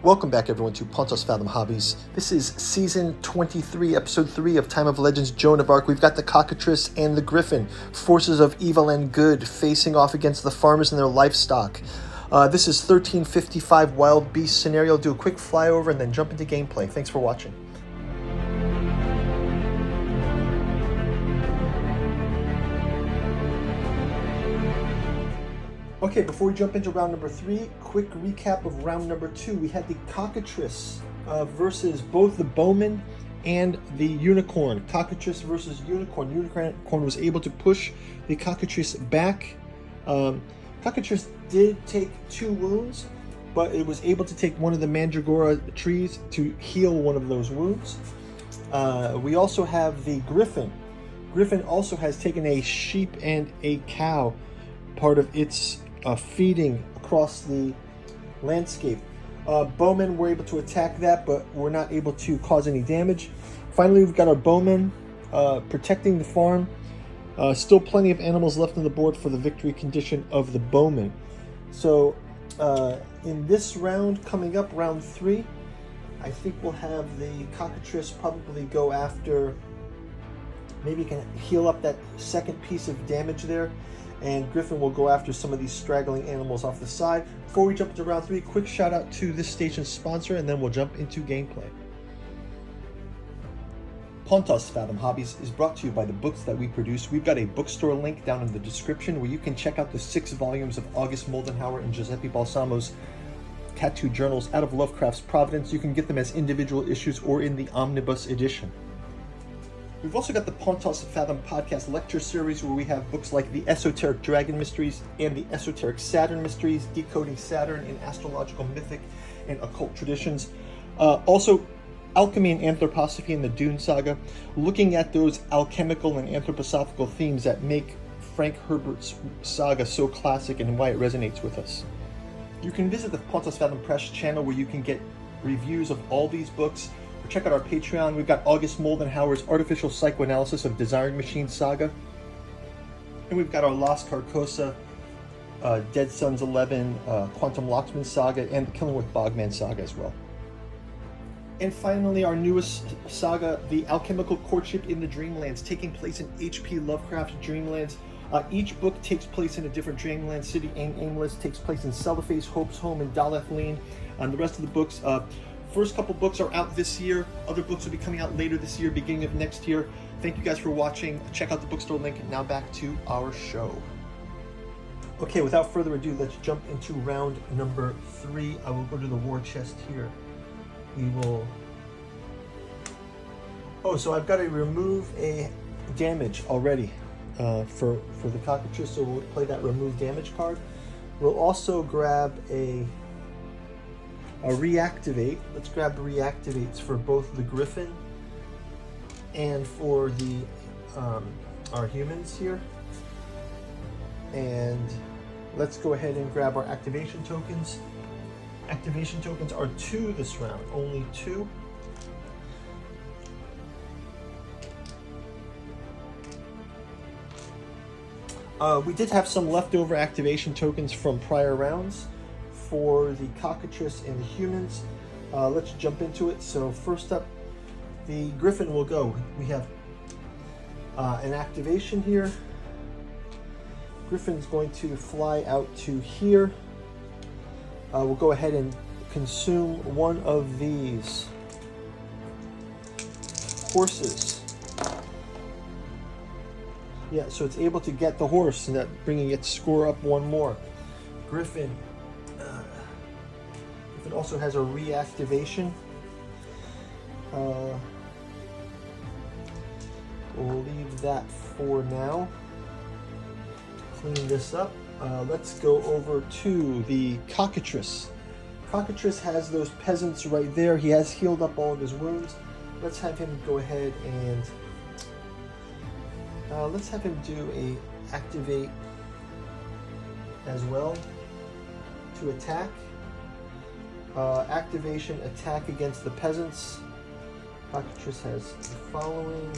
Welcome back, everyone, to Pontos Fathom Hobbies. This is Season 23, Episode 3 of Time of Legends, Joan of Arc. We've got the Cockatrice and the Griffin, forces of evil and good, facing off against the farmers and their livestock. This is 1355 Wild Beast scenario. I'll do a quick flyover and then jump into gameplay. Thanks for watching. Okay, before we jump into round number 3, quick recap of round number 2. We had the Cockatrice versus both the Bowman and the Unicorn. Cockatrice versus Unicorn. Unicorn was able to push the Cockatrice back. Cockatrice did take 2 wounds, but it was able to take one of the Mandragora trees to heal one of those wounds. We also have the Griffin. Griffin also has taken a sheep and a cow, part of its feeding across the landscape. Bowmen were able to attack that, but were not able to cause any damage. Finally, we've got our Bowmen protecting the farm. Still plenty of animals left on the board for the victory condition of the Bowmen. So in this round coming up, round 3, I think we'll have the Cockatrice probably go after, maybe can heal up that second piece of damage there, and Griffin will go after some of these straggling animals off the side. Before we jump into round 3, quick shout out to this station's sponsor, and then we'll jump into gameplay. Pontos Fathom Hobbies is brought to you by the books that we produce. We've got a bookstore link down in the description where you can check out the 6 volumes of August Moldenhauer and Giuseppe Balsamo's tattoo journals out of Lovecraft's Providence. You can get them as individual issues or in the omnibus edition. We've also got the Pontos Fathom podcast lecture series where we have books like the Esoteric Dragon Mysteries and the Esoteric Saturn Mysteries, decoding Saturn in astrological, mythic, and occult traditions. Also, Alchemy and Anthroposophy in the Dune Saga, looking at those alchemical and anthroposophical themes that make Frank Herbert's saga so classic and why it resonates with us. You can visit the Pontos Fathom Press channel where you can get reviews of all these books. Or check out our Patreon. We've got August Moldenhauer's Artificial Psychoanalysis of Desiring Machine Saga. And we've got our Las Carcosa, Dead Sons 11, Quantum Locksman Saga, and the Killing with Bogman Saga as well. And finally, our newest saga, The Alchemical Courtship in the Dreamlands, taking place in H.P. Lovecraft's Dreamlands. Each book takes place in a different dreamland city. Aimless takes place in Cellophase, Hope's Home, and Daleth Lane. And the rest of the books, first couple books are out this year. Other books will be coming out later this year, beginning of next year. Thank you guys for watching. Check out the bookstore link. Now back to our show. Okay, without further ado, let's jump into round number 3. I will go to the war chest here. We will... Oh, so I've got to remove a damage already for the Cockatrice, so we'll play that remove damage card. We'll also grab a reactivate. Let's grab reactivates for both the Griffin and for the our humans here. And let's go ahead and grab our activation tokens. Activation tokens are 2 this round, only 2. We did have some leftover activation tokens from prior rounds for the Cockatrice and the humans. Let's jump into it. So first up, the Griffin will go. We have an activation here. Griffin's going to fly out to here. We'll go ahead and consume one of these horses. Yeah, so it's able to get the horse, and that bringing its score up 1 more. Griffin also has a reactivation. We'll leave that for now. Clean this up. Let's go over to the Cockatrice. Cockatrice has those peasants right there. He has healed up all of his wounds. Let's have him go ahead and let's have him do a activate as well to attack. Activation, attack against the peasants. Cockatrice has the following.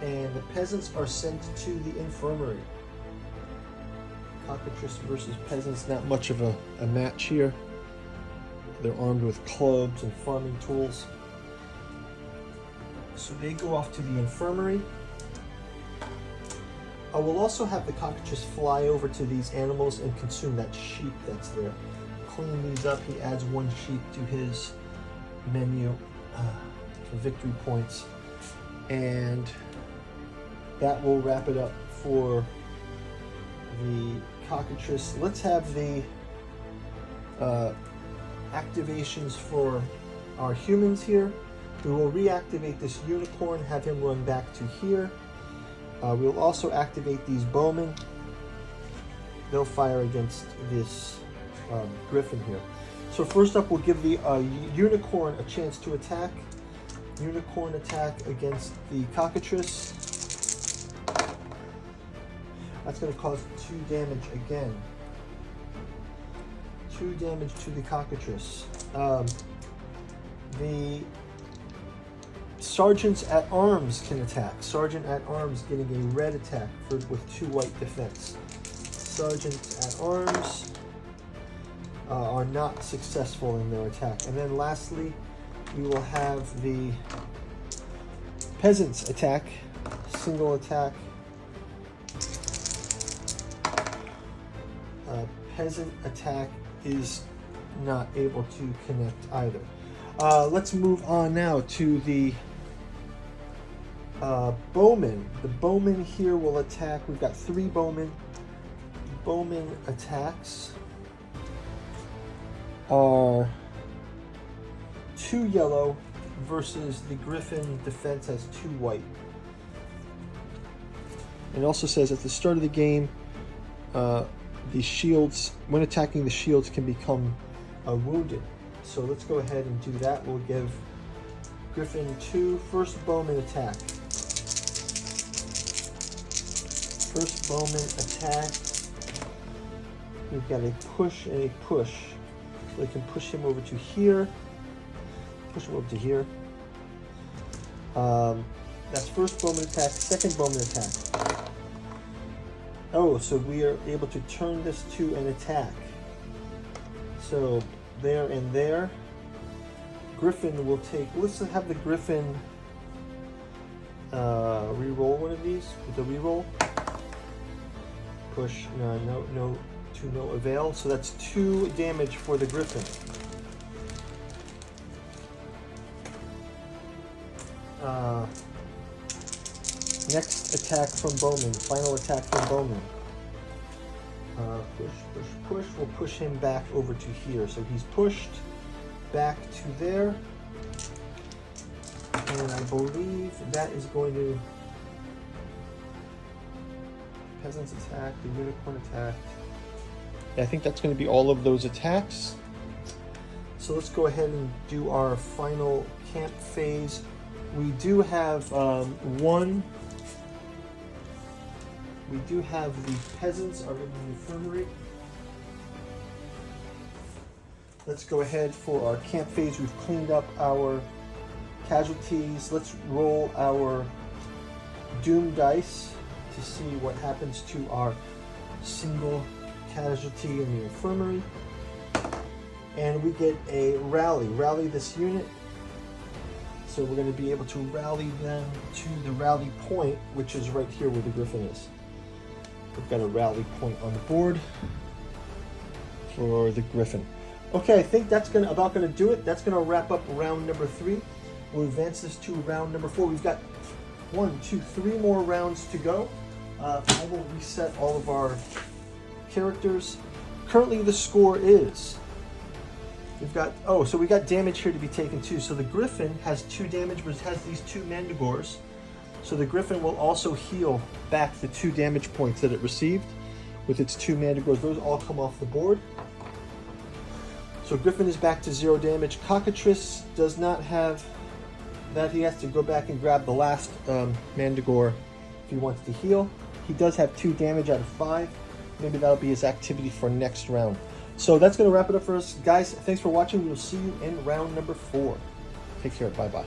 And the peasants are sent to the infirmary. Cockatrice versus peasants, not much of a match here. They're armed with clubs and farming tools. So they go off to the infirmary. I will also have the cockatrice fly over to these animals and consume that sheep that's there. Clean these up. He adds 1 sheep to his menu for victory points. And that will wrap it up for the cockatrice. Let's have the activations for our humans here. We will reactivate this unicorn, have him run back to here. We'll also activate these bowmen. They'll fire against this griffin here. So first up, we'll give the unicorn a chance to attack. Unicorn attack against the cockatrice. That's going to cause 2 damage again. 2 damage to the cockatrice. The sergeants at arms can attack. Sergeant at arms getting a red attack with 2 white defense. Sergeants at arms are not successful in their attack. And then lastly, we will have the peasants attack. Single attack. Peasant attack is not able to connect either. Let's move on now to the bowmen. The bowmen here will attack. We've got 3 bowmen. Bowmen attacks are 2 yellow versus the griffin defense has 2 white. It also says at the start of the game, the shields, when attacking, the shields can become wounded. So let's go ahead and do that. We'll give Griffin 2 first bowman attack. First bowman attack. We've got a push and a push. So we can push him over to here. Push him over to here. That's first bowman attack, second bowman attack. Oh, so we are able to turn this to an attack. So there and there. Griffin will take, let's have the Griffin re-roll one of these with a re-roll. Push, no, to no avail. So that's 2 damage for the Griffin. Next attack from Bowman, final attack from Bowman. Push, push, push. We'll push him back over to here. So he's pushed back to there. And I believe that is going to... Peasants attack, the unicorn attack. I think that's going to be all of those attacks. So let's go ahead and do our final camp phase. We do have we do have the peasants are in the infirmary. Let's go ahead for our camp phase. We've cleaned up our casualties. Let's roll our doom dice to see what happens to our single casualty in the infirmary. And we get a rally. Rally this unit. So we're going to be able to rally them to the rally point, which is right here where the Griffin is. We've got a rally point on the board for the Griffin. Okay, I think that's about going to do it. That's going to wrap up round number 3. We'll advance this to round number 4. We've got 1, 2, 3 more rounds to go. I will reset all of our characters. Currently the score is, we've got, so we got damage here to be taken too. So the Griffin has 2 damage, but it has these 2 Mandigores. So the Griffin will also heal back the 2 damage points that it received with its 2 Mandigores. Those all come off the board. So Griffin is back to 0 damage. Cockatrice does not have that. He has to go back and grab the last Mandigore if he wants to heal. He does have 2 damage out of 5. Maybe that'll be his activity for next round. So that's going to wrap it up for us. Guys, thanks for watching. We'll see you in round number 4. Take care. Bye-bye.